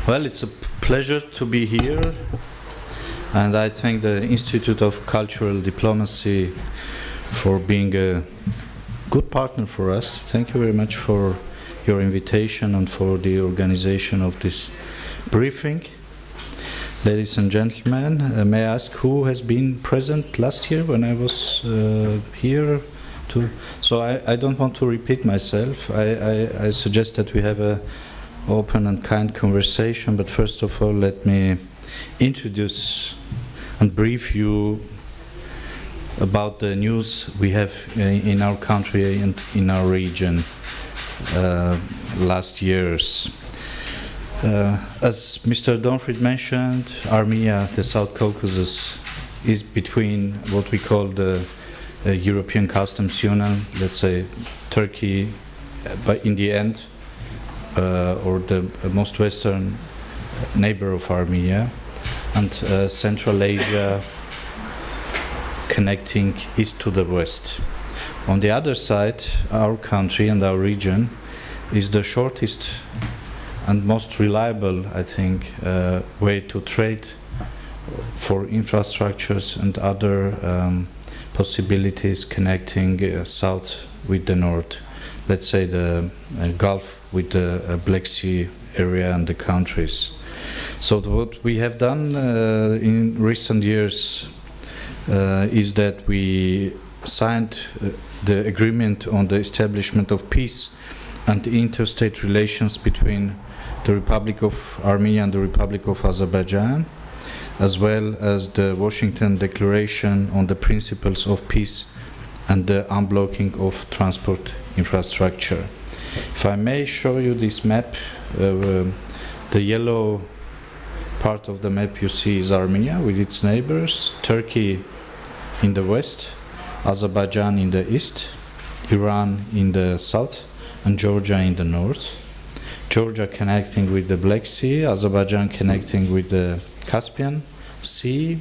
Well, it's a pleasure to be here, and I thank the Institute of Cultural Diplomacy for being a good partner for us. Thank you very much for your invitation and for the organization of this briefing. Ladies and gentlemen, may I ask who has been present last year when I was here? So I don't want to repeat myself. I suggest that we have a open and kind conversation, but first of all let me introduce and brief you about the news we have in our country and in our region last years. As Mr. Donfried mentioned, Armenia, the South Caucasus, is between what we call the European Customs Union, let's say Turkey, but in the end, or the most western neighbor of Armenia, and Central Asia connecting east to the west. On the other side, our country and our region is the shortest and most reliable, I think, way to trade for infrastructures and other possibilities connecting south with the north. Let's say the Gulf with the Black Sea area and the countries. So what we have done in recent years is that we signed the agreement on the establishment of peace and interstate relations between the Republic of Armenia and the Republic of Azerbaijan, as well as the Washington Declaration on the Principles of Peace and the unblocking of transport infrastructure. If I may show you this map, the yellow part of the map you see is Armenia with its neighbors, Turkey in the west, Azerbaijan in the east, Iran in the south, and Georgia in the north. Georgia connecting with the Black Sea, Azerbaijan connecting with the Caspian Sea,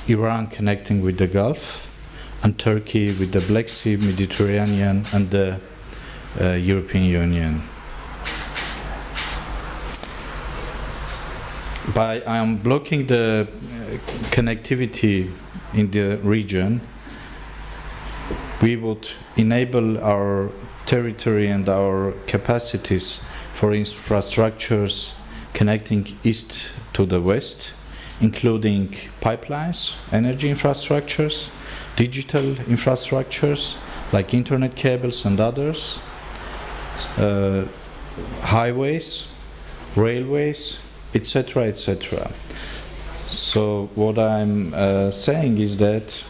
Iran connecting with the Gulf, and Turkey with the Black Sea, Mediterranean, and the European Union. By blocking the connectivity in the region, we would enable our territory and our capacities for infrastructures connecting east to the west, including pipelines, energy infrastructures, digital infrastructures like internet cables and others, highways, railways, etc., etc. So what I'm saying is that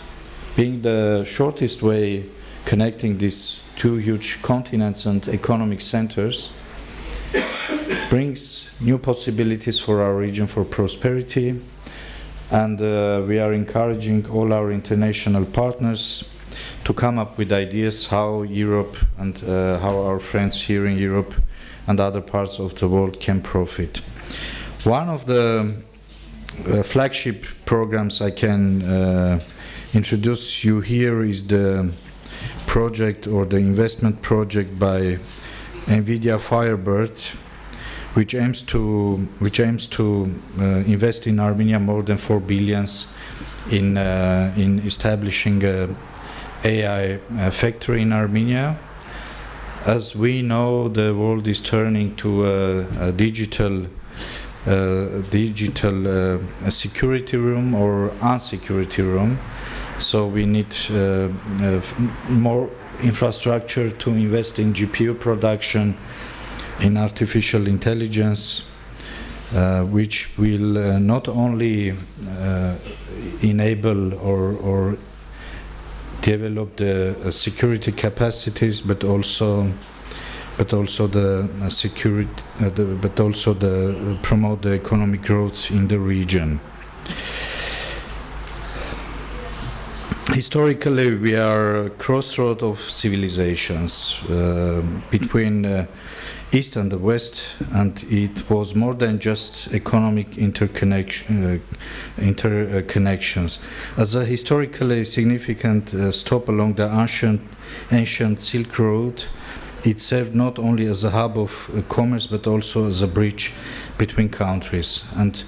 being the shortest way connecting these two huge continents and economic centers brings new possibilities for our region for prosperity, and we are encouraging all our international partners to come up with ideas how Europe and how our friends here in Europe and other parts of the world can profit. One of the flagship programs I can introduce you here is the project or the investment project by NVIDIA Firebird, which aims to invest in Armenia more than 4 billion in establishing a AI factory in Armenia. As we know, the world is turning to a digital security room or unsecurity room. So we need more infrastructure to invest in GPU production, in artificial intelligence, which will not only enable or develop the security capacities, but also promote the economic growth in the region. Historically, we are a crossroad of civilizations between East and the West, and it was more than just economic interconnections. As a historically significant stop along the ancient Silk Road, it served not only as a hub of commerce but also as a bridge between countries. And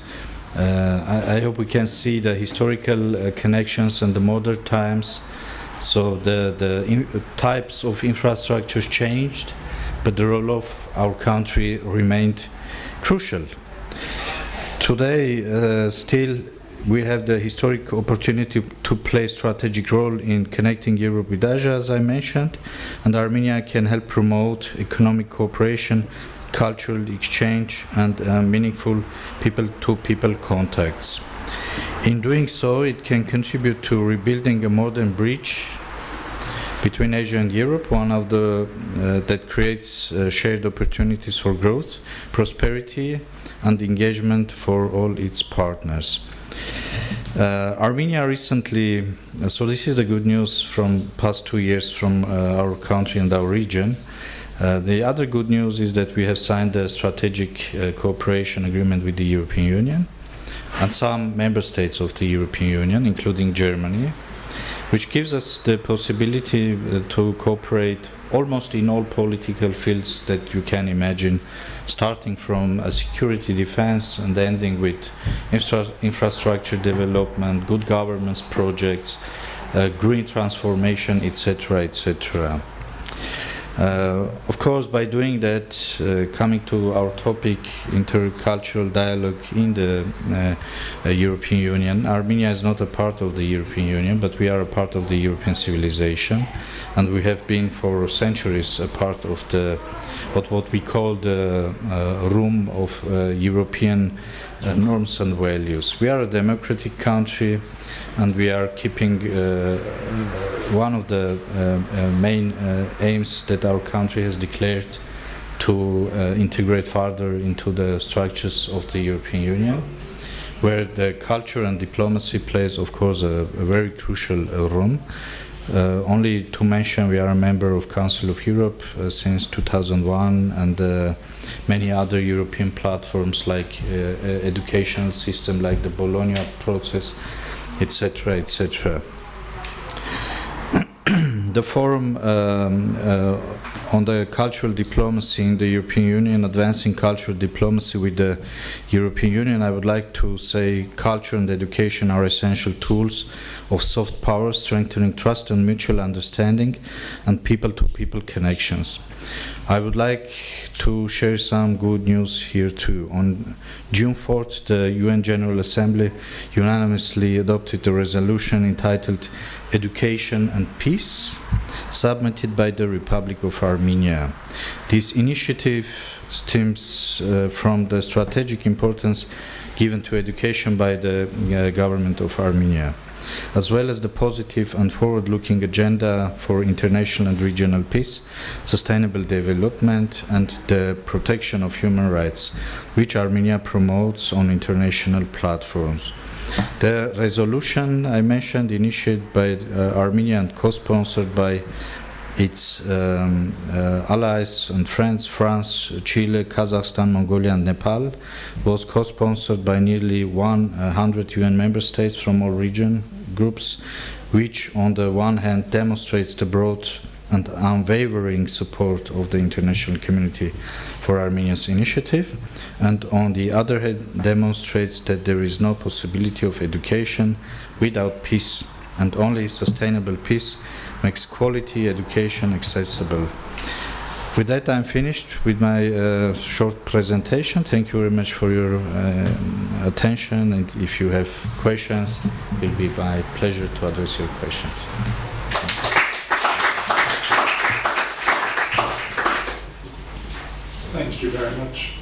I hope we can see the historical connections and the modern times. So the types of infrastructures changed, but the role of our country remained crucial. Today, still, we have the historic opportunity to play a strategic role in connecting Europe with Asia, as I mentioned, and Armenia can help promote economic cooperation, cultural exchange, and meaningful people-to-people contacts. In doing so, it can contribute to rebuilding a modern bridge between Asia and Europe, one of the that creates shared opportunities for growth, prosperity, and engagement for all its partners. Armenia recently, so this is the good news from past 2 years from our country and our region. The other good news is that we have signed a strategic cooperation agreement with the European Union and some member states of the European Union, including Germany, which gives us the possibility to cooperate almost in all political fields that you can imagine, starting from security defense and ending with infrastructure development, good governance projects, green transformation, etc., etc. Of course, by doing that, coming to our topic, intercultural dialogue in the European Union, Armenia is not a part of the European Union, but we are a part of the European civilization, and we have been for centuries a part of the what we call the room of European norms and values. We are a democratic country, and we are keeping one of the main aims that our country has declared to integrate further into the structures of the European Union, where the culture and diplomacy plays, of course, a very crucial role. Only to mention, we are a member of Council of Europe since 2001, and many other European platforms like educational system like the Bologna process, etc., etc. The forum on the cultural diplomacy in the European Union, advancing cultural diplomacy with the European Union, I would like to say culture and education are essential tools of soft power, strengthening trust and mutual understanding and people-to-people connections. I would like to share some good news here too. On June 4th, the UN General Assembly unanimously adopted a resolution entitled Education and Peace, submitted by the Republic of Armenia. This initiative stems from the strategic importance given to education by the government of Armenia, as well as the positive and forward-looking agenda for international and regional peace, sustainable development, and the protection of human rights, which Armenia promotes on international platforms. The resolution I mentioned, initiated by Armenia and co-sponsored by its allies and friends, France, Chile, Kazakhstan, Mongolia, and Nepal, was co-sponsored by nearly 100 UN member states from all region groups, which on the one hand demonstrates the broad and unwavering support of the international community for Armenia's initiative, and on the other hand demonstrates that there is no possibility of education without peace, and only sustainable peace makes quality education accessible. With that, I'm finished with my short presentation. Thank you very much for your attention, and if you have questions, it will be my pleasure to address your questions. Thank you very much.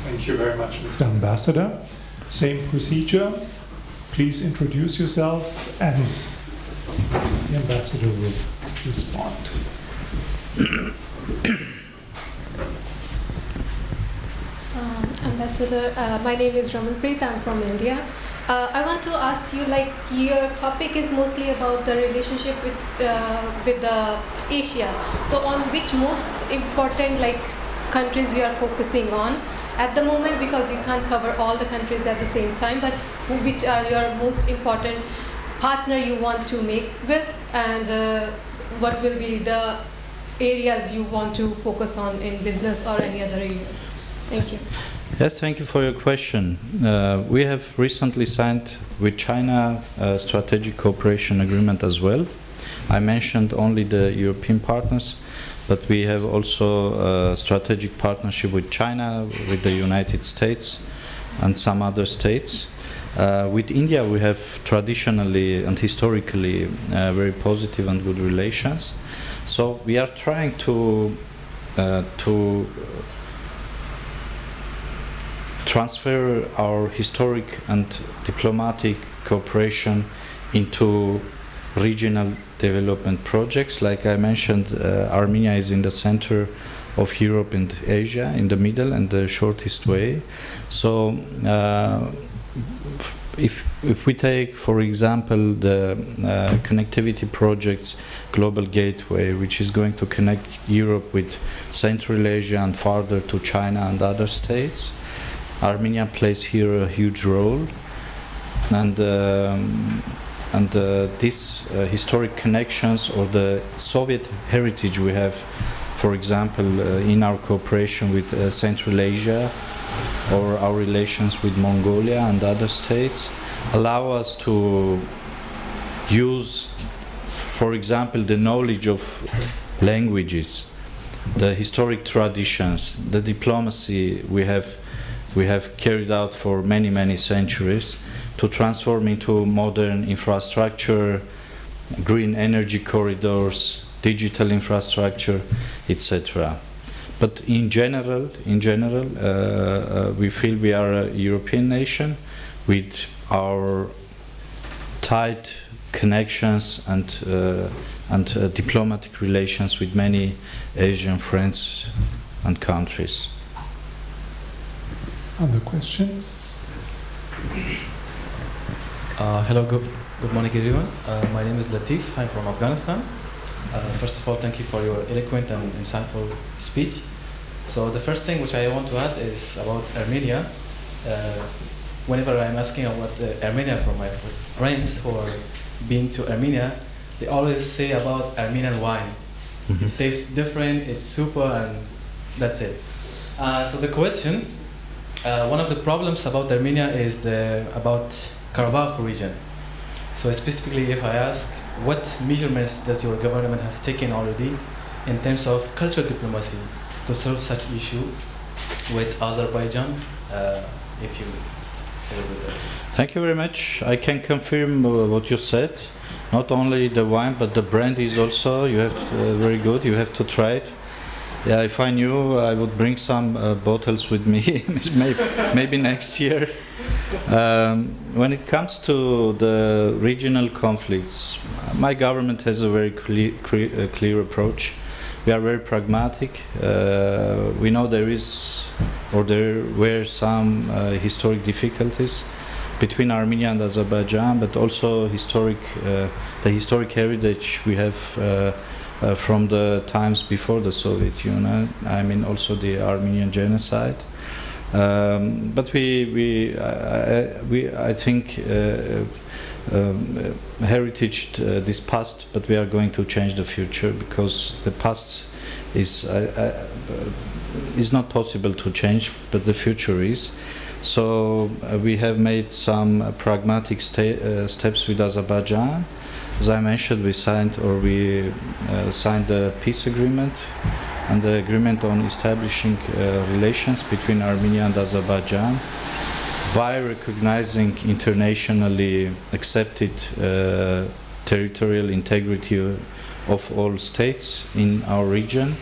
Thank you very much, Mr. Ambassador. Same procedure. Please introduce yourself, and the ambassador will respond. Ambassador, my name is Ramanpreet. I'm from India. I want to ask you, like, your topic is mostly about the relationship with the Asia. So, on which most important countries you are focusing on at the moment, because you can't cover all the countries at the same time, but which are your most important partner you want to make with, and what will be the areas you want to focus on in business or any other areas? Thank you. Yes, thank you for your question. We have recently signed with China a strategic cooperation agreement as well. I mentioned only the European partners, but we have also a strategic partnership with China, with the United States, and some other states. With India, we have traditionally and historically very positive and good relations. So we are trying to transfer our historic and diplomatic cooperation into regional development projects. Like I mentioned, Armenia is in the center of Europe and Asia, in the middle and the shortest way. So if we take, for example, the connectivity projects Global Gateway, which is going to connect Europe with Central Asia and farther to China and other states, Armenia plays here a huge role, and these historic connections or the Soviet heritage we have, for example, in our cooperation with Central Asia, or our relations with Mongolia and other states, allow us to use, for example, the knowledge of languages, the historic traditions, the diplomacy we have carried out for many centuries, to transform into modern infrastructure, green energy corridors, digital infrastructure, etc. But in general, we feel we are a European nation with our tight connections and diplomatic relations with many Asian friends and countries. Other questions? Hello, good morning everyone. My name is Latif, I'm from Afghanistan. First of all, thank you for your eloquent and insightful speech. So the first thing which I want to add is about Armenia. Whenever I'm asking about Armenia from my friends who are been to Armenia, they always say about Armenian wine. Mm-hmm. It tastes different, it's super, and that's it. So the question, one of the problems about Armenia is about Karabakh region. So specifically, if I ask, what measurements does your government have taken already in terms of cultural diplomacy to solve such issue with Azerbaijan? If you agree with that. Thank you very much. I can confirm what you said. Not only the wine, but the brandy is also. You have very good. You have to try it. Yeah, if I knew, I would bring some bottles with me, maybe next year. When it comes to the regional conflicts, my government has a very clear approach. We are very pragmatic. We know there were some historic difficulties between Armenia and Azerbaijan, but also the historic heritage we have from the times before the Soviet Union. I mean, also the Armenian genocide. But I think heritage this past, but we are going to change the future, because the past is not possible to change, but the future is. So we have made some pragmatic steps with Azerbaijan. As I mentioned, we signed the peace agreement and the agreement on establishing relations between Armenia and Azerbaijan by recognizing internationally accepted territorial integrity of all states in our region,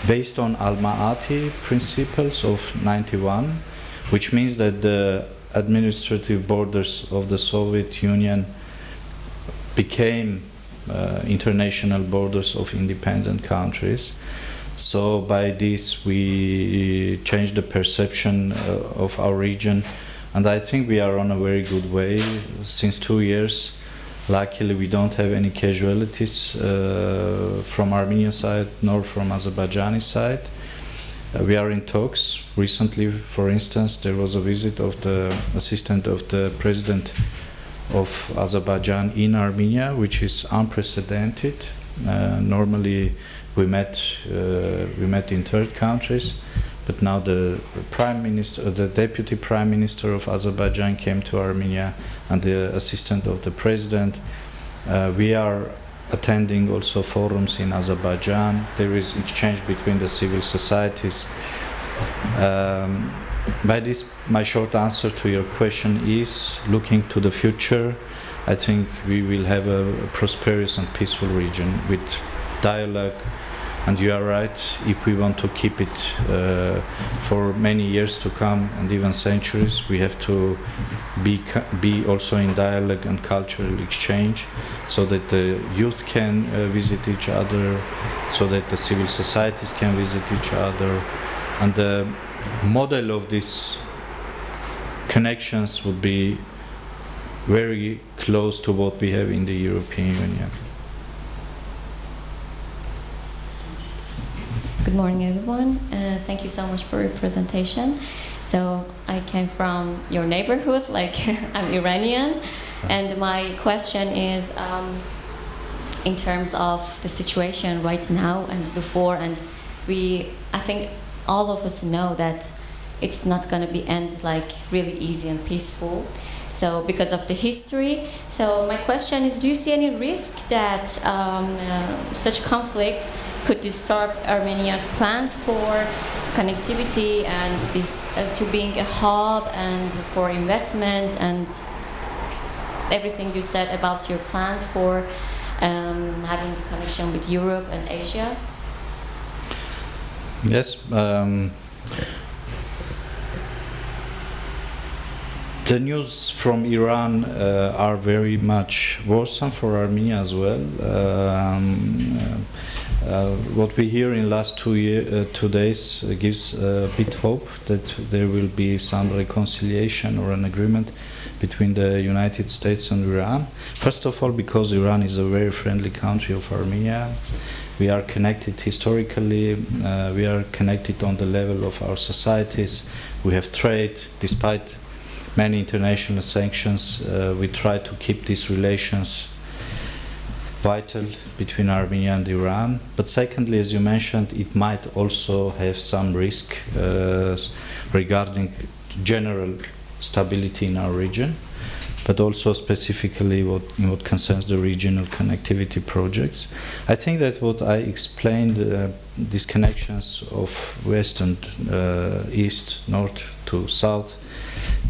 based on Alma-Ati principles of '91, which means that the administrative borders of the Soviet Union became international borders of independent countries. So by this we changed the perception of our region, and I think we are on a very good way. Since 2 years, luckily we don't have any casualties from Armenian side nor from Azerbaijani side. We are in talks. Recently, for instance, there was a visit of the assistant of the president of Azerbaijan in Armenia, which is unprecedented. Normally we met in third countries, but now the prime minister, the deputy prime minister of Azerbaijan came to Armenia, and the assistant of the president. We are attending also forums in Azerbaijan. There is exchange between the civil societies. By this, my short answer to your question is, looking to the future, I think we will have a prosperous and peaceful region with dialogue. And you are right, if we want to keep it for many years to come and even centuries, we have to be also in dialogue and cultural exchange, so that the youth can visit each other, so that the civil societies can visit each other. And the model of these connections would be very close to what we have in the European Union. Good morning, everyone. Thank you so much for your presentation. So I came from your neighborhood, like I'm Iranian, and my question is in terms of the situation right now and before, and I think all of us know that it's not going to be end like really easy and peaceful. So because of the history, so my question is, do you see any risk that such conflict could disturb Armenia's plans for connectivity and this to being a hub and for investment and everything you said about your plans for having a connection with Europe and Asia? Yes. The news from Iran are very much worrisome for Armenia as well. What we hear in last 2 days gives a bit hope that there will be some reconciliation or an agreement between the United States and Iran. First of all, because Iran is a very friendly country of Armenia. We are connected historically, we are connected on the level of our societies. We have trade, despite many international sanctions. We try to keep these relations vital between Armenia and Iran. But secondly, as you mentioned, it might also have some risk regarding general stability in our region, but also specifically in what concerns the regional connectivity projects. I think that what I explained, these connections of west and east, north to south,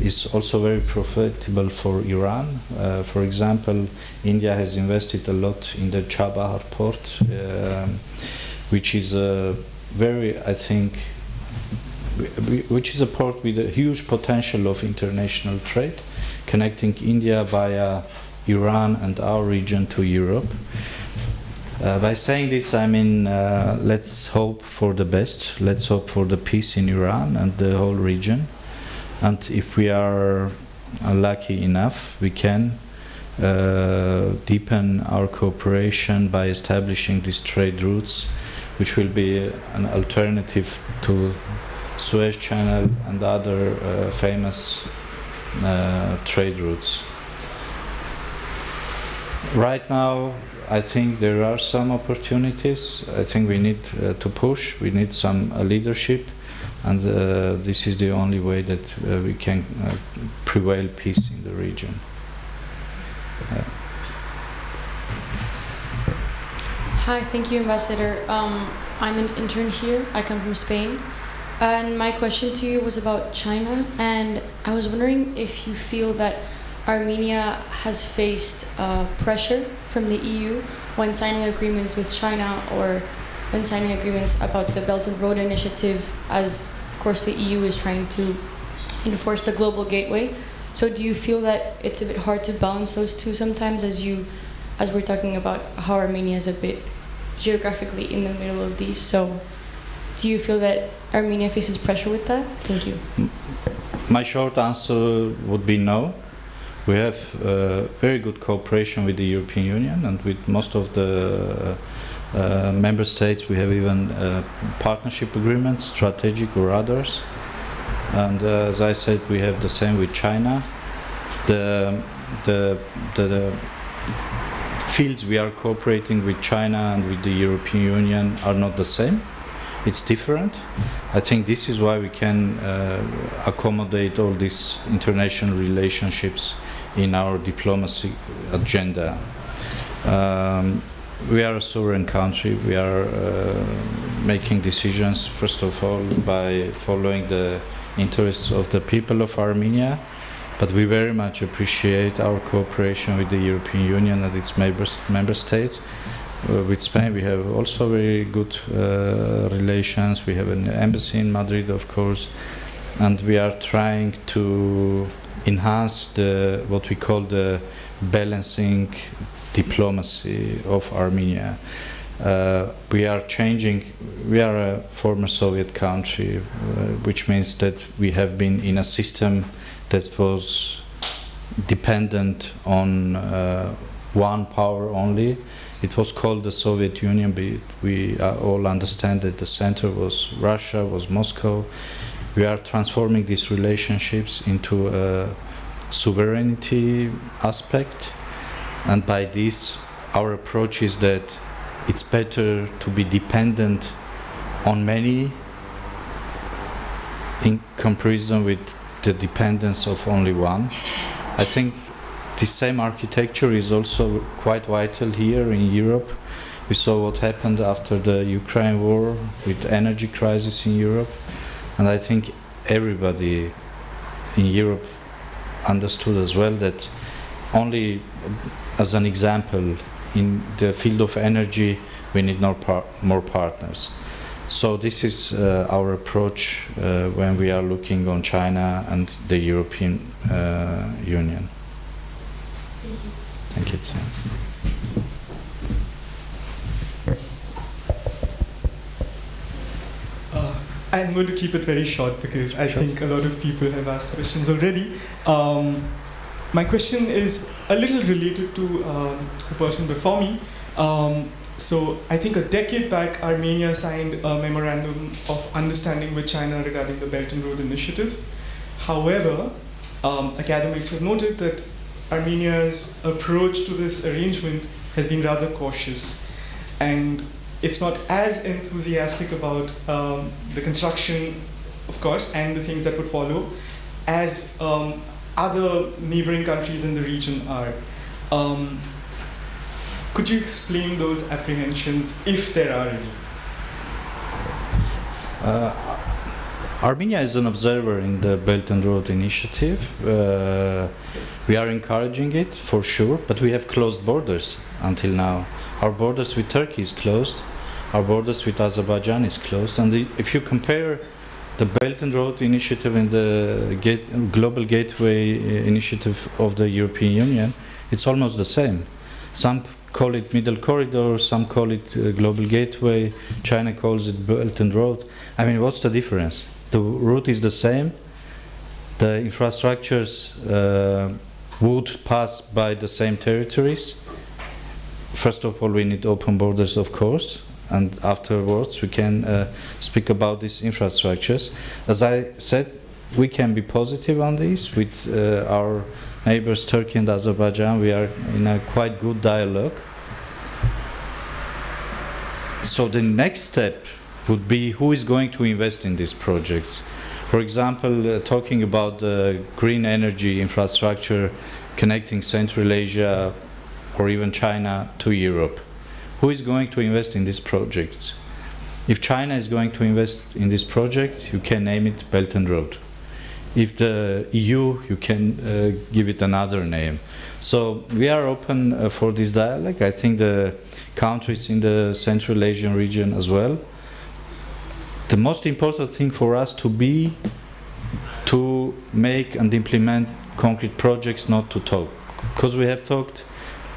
is also very profitable for Iran. For example, India has invested a lot in the Chabahar port, which is a very, I think, which is a port with a huge potential of international trade, connecting India via Iran and our region to Europe. By saying this, I mean, let's hope for the best. Let's hope for the peace in Iran and the whole region. And if we are lucky enough, we can deepen our cooperation by establishing these trade routes, which will be an alternative to Suez Channel and other famous trade routes. Right now, I think there are some opportunities. I think we need to push. We need some leadership, and this is the only way that we can prevail peace in the region. Hi, thank you, Ambassador. I'm an intern here. I come from Spain. And my question to you was about China. And I was wondering if you feel that Armenia has faced pressure from the EU when signing agreements with China, or when signing agreements about the Belt and Road Initiative, as of course the EU is trying to enforce the global gateway. So do you feel that it's a bit hard to balance those two sometimes, as we're talking about how Armenia is a bit geographically in the middle of these? So do you feel that Armenia faces pressure with that? Thank you. My short answer would be no. We have very good cooperation with the European Union, and with most of the member states we have even partnership agreements, strategic or others. And as I said, we have the same with China. The fields we are cooperating with China and with the European Union are not the same. it's different. I think this is why we can accommodate all these international relationships in our diplomacy agenda. We are a sovereign country. We are making decisions, first of all, by following the interests of the people of Armenia. But we very much appreciate our cooperation with the European Union and its member states. With Spain, we have also very good relations. We have an embassy in Madrid, of course, and we are trying to enhance what we call the balancing diplomacy of Armenia. We are changing. We are a former Soviet country, which means that we have been in a system that was dependent on one power only. It was called the Soviet Union, but we all understand that the center was Russia, was Moscow. We are transforming these relationships into a sovereignty aspect, and by this, our approach is that it's better to be dependent on many in comparison with the dependence of only one. I think the same architecture is also quite vital here in Europe. We saw what happened after the Ukraine war with energy crisis in Europe, and I think everybody in Europe understood as well that only as an example in the field of energy we need more partners. So this is our approach when we are looking on China and the European Union. Thank you. I'm going to keep it very short because I think a lot of people have asked questions already. My question is a little related to the person before me. So I think a decade back, Armenia signed a memorandum of understanding with China regarding the Belt and Road Initiative. However, academics have noted that Armenia's approach to this arrangement has been rather cautious, and it's not as enthusiastic about the construction, of course, and the things that would follow, as other neighboring countries in the region are. Could you explain those apprehensions, if there are any? Armenia is an observer in the Belt and Road Initiative. We are encouraging it, for sure, but we have closed borders until now. Our borders with Turkey is closed, our borders with Azerbaijan is closed, and if you compare the Belt and Road Initiative and the Global Gateway Initiative of the European Union, it's almost the same. Some call it Middle Corridor, some call it Global Gateway, China calls it Belt and Road. I mean, what's the difference? The route is the same, the infrastructures would pass by the same territories. First of all, we need open borders, of course, and afterwards we can speak about these infrastructures. As I said, we can be positive on this with our neighbors Turkey and Azerbaijan. We are in a quite good dialogue. So the next step would be who is going to invest in these projects. For example, talking about the green energy infrastructure connecting Central Asia or even China to Europe. Who is going to invest in these projects? If China is going to invest in this project, you can name it Belt and Road. If the EU, you can give it another name. So we are open for this dialogue. I think the countries in the Central Asian region as well. The most important thing for us to make and implement concrete projects, not to talk. Because we have talked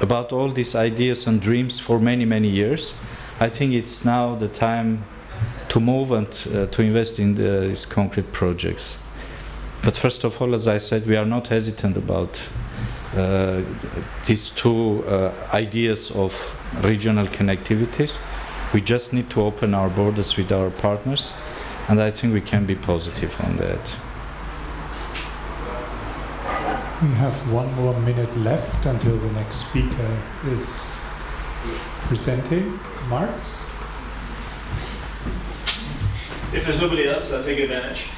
about all these ideas and dreams for many, many years. I think it's now the time to move and to invest in these concrete projects. But first of all, as I said, we are not hesitant about these two ideas of regional connectivities. We just need to open our borders with our partners, and I think we can be positive on that. We have 1 more minute left until the next speaker is presenting. Mark? if there's nobody else, I'll take advantage.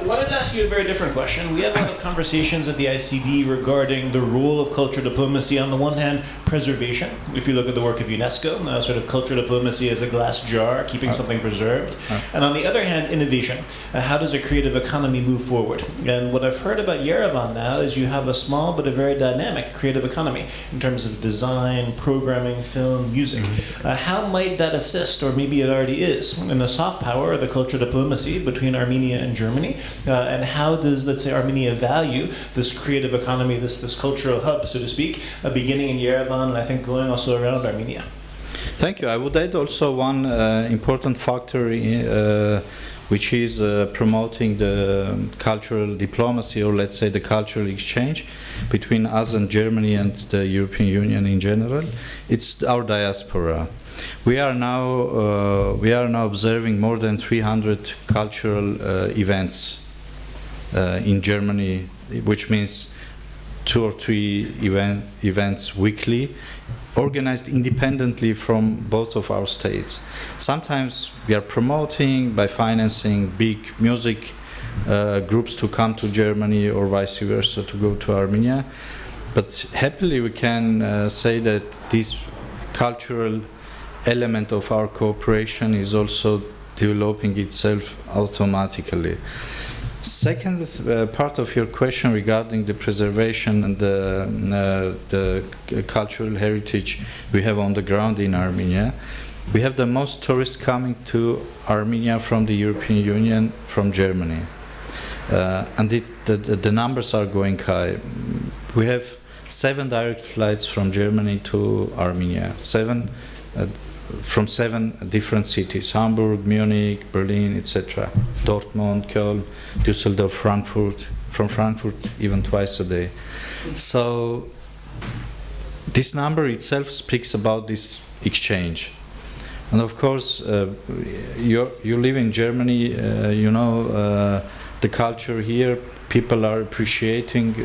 Wanted to ask you a very different question. We have a lot of conversations at the ICD regarding the role of cultural diplomacy. On the one hand, preservation. If you look at the work of UNESCO, sort of cultural diplomacy as a glass jar, keeping something preserved. And on the other hand, innovation. How does a creative economy move forward? And what I've heard about Yerevan now is you have a small but a very dynamic creative economy in terms of design, programming, film, music. How might that assist, or maybe it already is, in the soft power or the cultural diplomacy between Armenia and Germany? And how does, let's say, Armenia value this creative economy, this cultural hub, so to speak, beginning in Yerevan and I think going also around Armenia? Thank you. I would add also one important factor which is promoting the cultural diplomacy, or let's say the cultural exchange between us and Germany and the European Union in general. It's our diaspora. We are now observing more than 300 cultural events in Germany, which means 2 or 3 events weekly, organized independently from both of our states. Sometimes we are promoting by financing big music groups to come to Germany or vice versa to go to Armenia. But happily we can say that this cultural element of our cooperation is also developing itself automatically. Second part of your question regarding the preservation and the cultural heritage we have on the ground in Armenia. We have the most tourists coming to Armenia from the European Union, from Germany. And the numbers are going high. We have 7 direct flights from Germany to Armenia, from 7 different cities: Hamburg, Munich, Berlin, etc. Dortmund, Köln, Düsseldorf, Frankfurt, from Frankfurt even twice a day. So this number itself speaks about this exchange. And of course, you live in Germany, you know the culture here, people are appreciating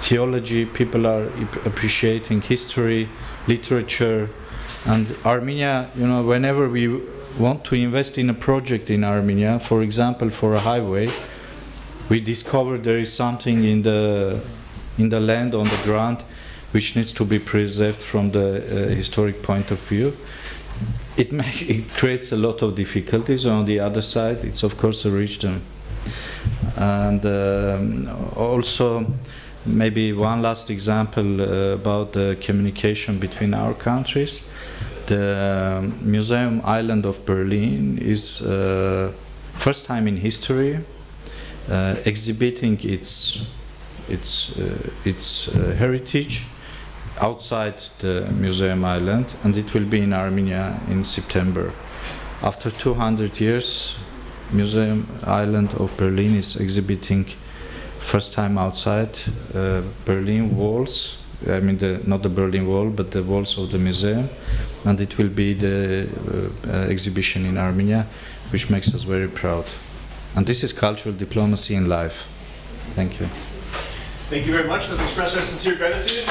theology, people are appreciating history, literature. And Armenia, you know, whenever we want to invest in a project in Armenia, for example, for a highway, we discover there is something in the land, on the ground, which needs to be preserved from the historic point of view. It creates a lot of difficulties. On the other side, it's of course a wisdom. And also, maybe one last example about the communication between our countries. The Museum Island of Berlin is first time in history exhibiting its heritage outside the Museum Island, and it will be in Armenia in September. After 200 years, Museum Island of Berlin is exhibiting first time outside Berlin walls. I mean, not the Berlin Wall, but the walls of the museum, and it will be the exhibition in Armenia, which makes us very proud. And this is cultural diplomacy in life. Thank you. Thank you very much. Let's express our sincere gratitude.